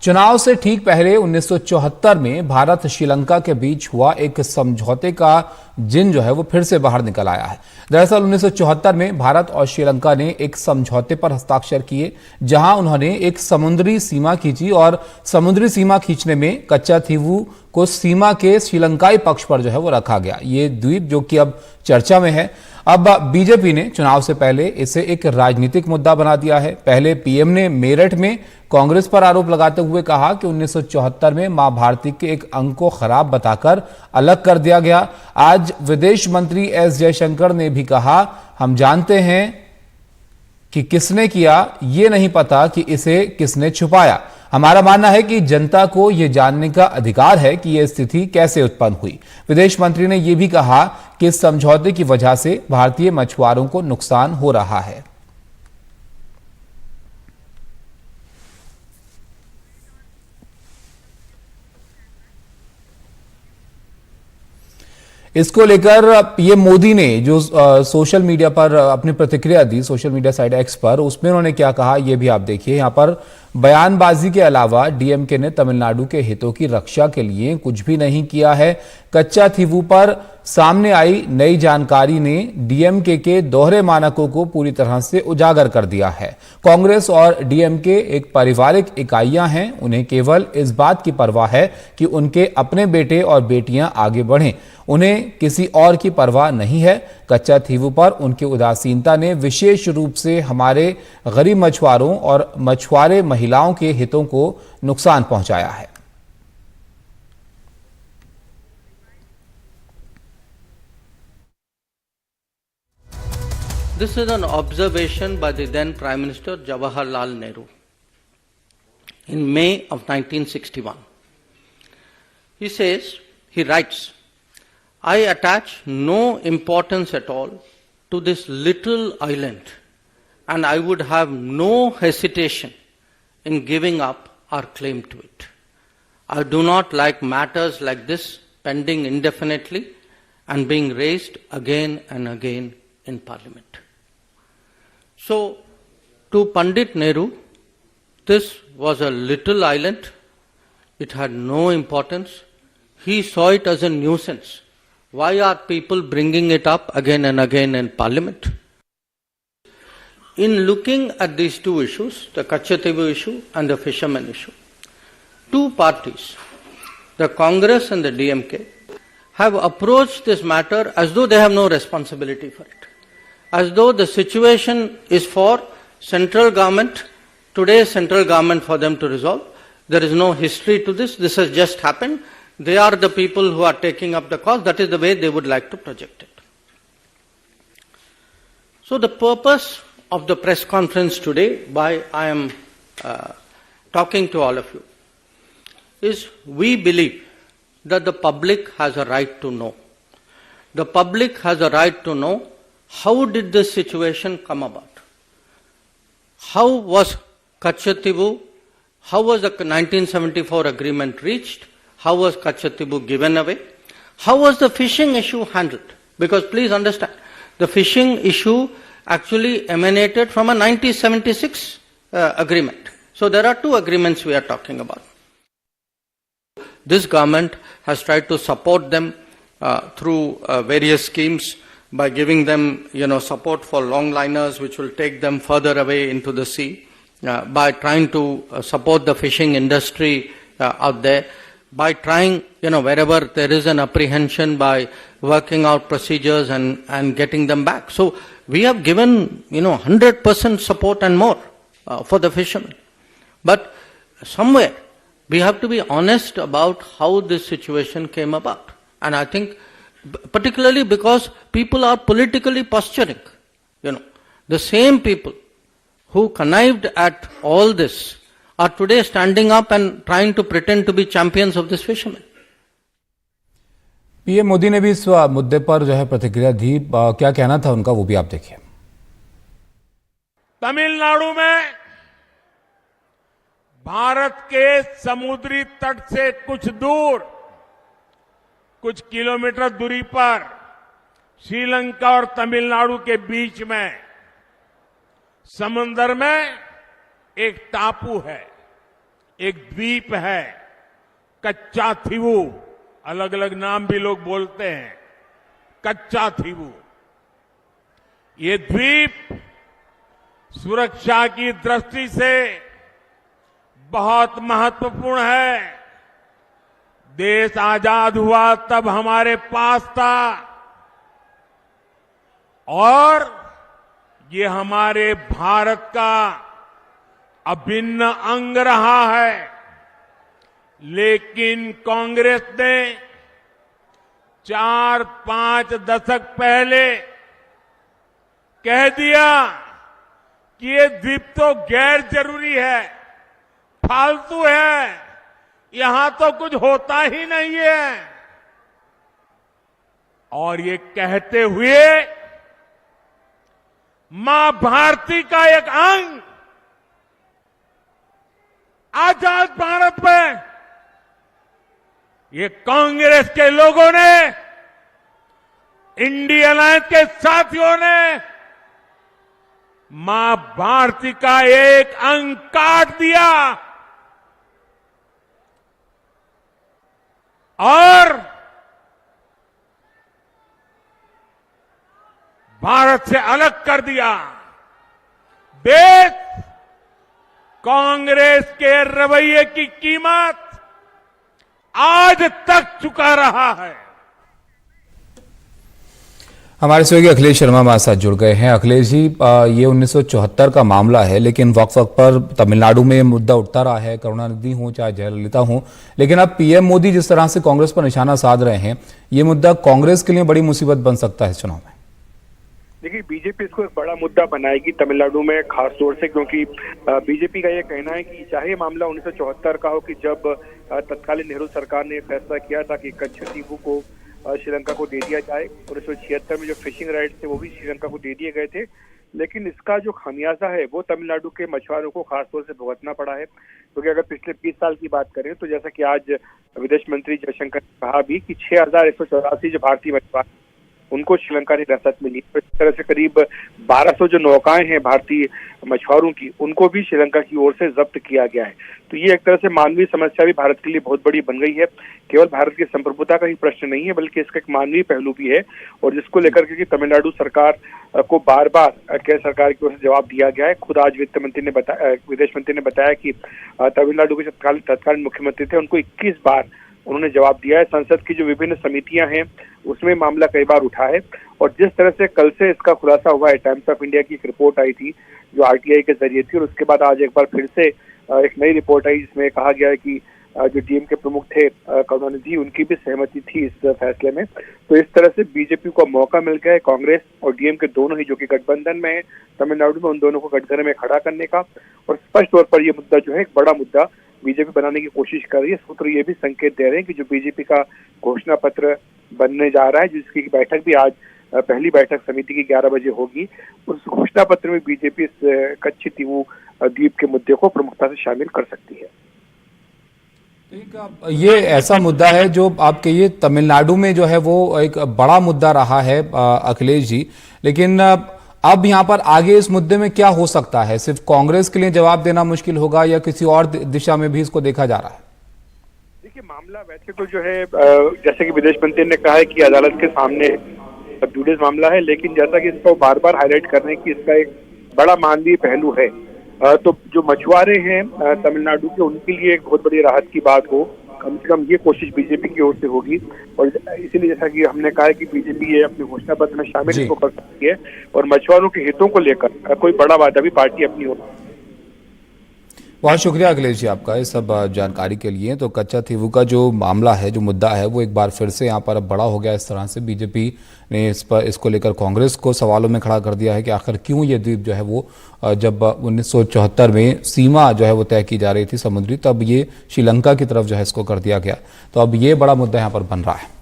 चुनाव से ठीक पहले 1974 में भारत श्रीलंका के बीच हुआ एक समझौते का जिन जो है वो फिर से बाहर निकल आया है। दरअसल 1974 में भारत और श्रीलंका ने एक समझौते पर हस्ताक्षर किए, जहां उन्होंने एक समुद्री सीमा खींची और समुद्री सीमा खींचने में कच्चाथीवू को सीमा के श्रीलंकाई पक्ष पर जो है वो रखा गया। ये द्वीप जो कि अब चर्चा में है। अब बीजेपी ने चुनाव से पहले इसे एक राजनीतिक मुद्दा बना दिया है। पहले पीएम ने मेरठ में कांग्रेस पर आरोप लगाते हुए कहा कि 1974 में मां भारती के एक अंक को खराब बताकर अलग कर दिया गया। आज विदेश मंत्री एस जयशंकर ने भी कहा, हम जानते हैं कि किसने किया, ये नहीं पता कि इसे किसने छुपाया। हमारा मानना है कि जनता को यह जानने का अधिकार है कि यह स्थिति कैसे उत्पन्न हुई। विदेश मंत्री ने यह भी कहा कि इस समझौते की वजह से भारतीय मछुआरों को नुकसान हो रहा है। इसको लेकर पीएम मोदी ने जो सोशल मीडिया पर अपनी प्रतिक्रिया दी, सोशल मीडिया साइट एक्स पर, उसमें उन्होंने क्या कहा ये भी आप देखिए। यहां पर बयानबाजी के अलावा डीएमके ने तमिलनाडु के हितों की रक्षा के लिए कुछ भी नहीं किया है। कच्चाथीवू पर सामने आई नई जानकारी ने डीएमके के दोहरे मानकों को पूरी तरह से उजागर कर दिया है। कांग्रेस और डीएमके एक पारिवारिक इकाइयां हैं। उन्हें केवल इस बात की परवाह है कि उनके अपने बेटे और बेटियां आगे बढ़ें। उन्हें किसी और की परवाह नहीं है। कच्चाथीवू पर उनकी उदासीनता ने विशेष रूप से हमारे गरीब मछुआरों और मछुआरे महिलाओं के हितों को नुकसान पहुंचाया है। This is an observation by the then Prime Minister Jawaharlal Nehru in May of 1961. He writes, I attach no importance at all to this little island, and I would have no hesitation in giving up our claim to it. I do not like matters like this pending indefinitely and being raised again and again in Parliament. So, to Pandit Nehru, this was a little island. It had no importance. He saw it as a nuisance. Why are people bringing it up again and again in Parliament? In looking at these two issues, the Kachathivu issue and the fishermen issue, two parties, the Congress and the DMK, have approached this matter as though they have no responsibility for it, as though the situation is for central government, today's central government, for them to resolve. There is no history to this. This has just happened. They are the people who are taking up the cause. That is the way they would like to project it. So the purpose of the press conference today, why I am talking to all of you, is we believe that the public has a right to know. The public has a right to know how did this situation come about. How was Kachathivu, how was the 1974 agreement reached? How was Kachathivu given away? How was the fishing issue handled? Because please understand, the fishing issue actually emanated from a 1976 agreement. So there are two agreements we are talking about. This government has tried to support them through various schemes by giving them, support for longliners which will take them further away into the sea, by trying to support the fishing industry out there, by trying, wherever there is an apprehension, by working out procedures and getting them back. So we have given, 100% support and more for the fishermen. But somewhere we have to be honest about how this situation came about. And I think particularly because people are politically posturing. The same people who connived at all this are today standing up and trying to pretend to be champions of this fishermen. PM Modi ने भी इस मुद्दे पर जो है प्रतिक्रिया दी। क्या कहना था उनका वो भी आप देखिए। तमिलनाडु में भारत के समुद्री तट से कुछ दूर, कुछ किलोमीटर दूरी पर श्रीलंका और तमिलनाडु के बीच में समुद्र में एक टापू है एक द्वीप है कच्चा थीवू, अलग अलग नाम भी लोग बोलते हैं, कच्चा थीवू। ये द्वीप सुरक्षा की दृष्टि से बहुत महत्वपूर्ण है। देश आजाद हुआ तब हमारे पास था और ये हमारे भारत का अभिन्न अंग रहा है। लेकिन कांग्रेस ने 4-5 दशक पहले कह दिया कि ये द्वीप तो गैर जरूरी है, फालतू है, यहां तो कुछ होता ही नहीं है। और ये कहते हुए मां भारती का एक अंग आजाद भारत में ये कांग्रेस के लोगों ने, इंडियन अलायंस के साथियों ने मां भारती का एक अंग काट दिया और भारत से अलग कर दिया। देश कांग्रेस के रवैये की कीमत आज तक चुका रहा है। हमारे सहयोगी अखिलेश शर्मा हमारे साथ जुड़ गए हैं। अखिलेश जी, ये 1974 का मामला है, लेकिन वक्त वक्त पर तमिलनाडु में मुद्दा उठता रहा है, करुणानिधि हो चाहे जयललिता हो। लेकिन अब पीएम मोदी जिस तरह से कांग्रेस पर निशाना साध रहे हैं, ये मुद्दा कांग्रेस के लिए बड़ी मुसीबत बन सकता है इस चुनाव में। देखिए, बीजेपी इसको एक बड़ा मुद्दा बनाएगी तमिलनाडु में, खास तौर से क्योंकि बीजेपी का यह कहना है कि चाहे मामला 1974 का हो कि जब तत्कालीन नेहरू सरकार ने फैसला किया था कि कच्छ द्वीपों को श्रीलंका को दे दिया जाए, 1976 में जो फिशिंग राइट्स थे वो भी श्रीलंका को दे दिए गए थे। लेकिन इसका जो खामियाजा है वो तमिलनाडु के मछुआरों को खासतौर से भुगतना पड़ा है। क्योंकि अगर पिछले 20 साल की बात करें तो जैसा कि आज विदेश मंत्री जयशंकर ने कहा भी कि 6184 जो भारतीय मछुआरे उनको श्रीलंका की रसद मिली। तो इस तरह से करीब 1200 जो नौकाएं हैं भारतीय मछुआरों की, उनको भी श्रीलंका की ओर से जब्त किया गया है। तो ये एक तरह से मानवीय समस्या भी भारत के लिए बहुत बड़ी बन गई है। केवल भारत की संप्रभुता का ही प्रश्न नहीं है, बल्कि इसका एक मानवीय पहलू भी है, और जिसको लेकर के तमिलनाडु सरकार को बार बार केंद्र सरकार की ओर से जवाब दिया गया है। खुद आज वित्त मंत्री ने बताया, विदेश मंत्री ने बताया कि तमिलनाडु के तत्कालीन मुख्यमंत्री थे, उनको 21 बार उन्होंने जवाब दिया है। संसद की जो विभिन्न समितियां हैं उसमें मामला कई बार उठा है, और जिस तरह से कल से इसका खुलासा हुआ है, टाइम्स ऑफ इंडिया की एक रिपोर्ट आई थी जो आरटीआई के जरिए थी, और उसके बाद आज एक बार फिर से एक नई रिपोर्ट आई जिसमें कहा गया है कि जो डीएम के प्रमुख थे करुणानिधि, उनकी भी सहमति थी इस फैसले में। तो इस तरह से बीजेपी को मौका मिल गया है कांग्रेस और डीएम के दोनों ही जो कि गठबंधन में है तमिलनाडु में, उन दोनों को कटघरे में खड़ा करने का। और स्पष्ट तौर पर यह मुद्दा जो है एक बड़ा मुद्दा बीजेपी बनाने की कोशिश कर रही है। सूत्र ये भी संकेत दे रहे हैं कि जो बीजेपी का घोषणा पत्र बनने जा रहा है, जिसकी बैठक भी आज पहली बैठक समिति की 11 बजे होगी, उस घोषणा पत्र में बीजेपी इस कच्छ तीवू द्वीप के मुद्दे को प्रमुखता से शामिल कर सकती है। ये ऐसा मुद्दा है जो आपके ये तमिलनाडु में जो है वो एक बड़ा मुद्दा रहा है अखिलेश जी, लेकिन अब यहाँ पर आगे इस मुद्दे में क्या हो सकता है? सिर्फ कांग्रेस के लिए जवाब देना मुश्किल होगा या किसी और दिशा में भी इसको देखा जा रहा है? देखिए, मामला वैसे तो जो है जैसे कि विदेश मंत्री ने कहा है कि अदालत के सामने ड्यूडेस मामला है, लेकिन जैसा कि इसको बार बार हाईलाइट कर रहे हैं कि इसका एक बड़ा मानवीय पहलू है। तो जो मछुआरे हैं तमिलनाडु के, उनके लिए एक बहुत बड़ी राहत की बात हो, कम से कम ये कोशिश बीजेपी की ओर से होगी। और इसीलिए जैसा कि हमने कहा है कि बीजेपी ये अपने घोषणा पत्र में शामिल इसको कर सकती है, और मछुआरों के हितों को लेकर कोई बड़ा वादा भी पार्टी अपनी ओर। बहुत शुक्रिया अखिलेश जी आपका इस सब जानकारी के लिए। तो कच्चा थीवू का जो मामला है, जो मुद्दा है, वो एक बार फिर से यहाँ पर अब बड़ा हो गया। इस तरह से बीजेपी ने इसको लेकर कांग्रेस को सवालों में खड़ा कर दिया है कि आखिर क्यों ये द्वीप जो है वो जब 1974 में सीमा जो है वो तय की जा रही थी समुद्री, तब ये श्रीलंका की तरफ जो है इसको कर दिया गया। तो अब ये बड़ा मुद्दा यहाँ पर बन रहा है।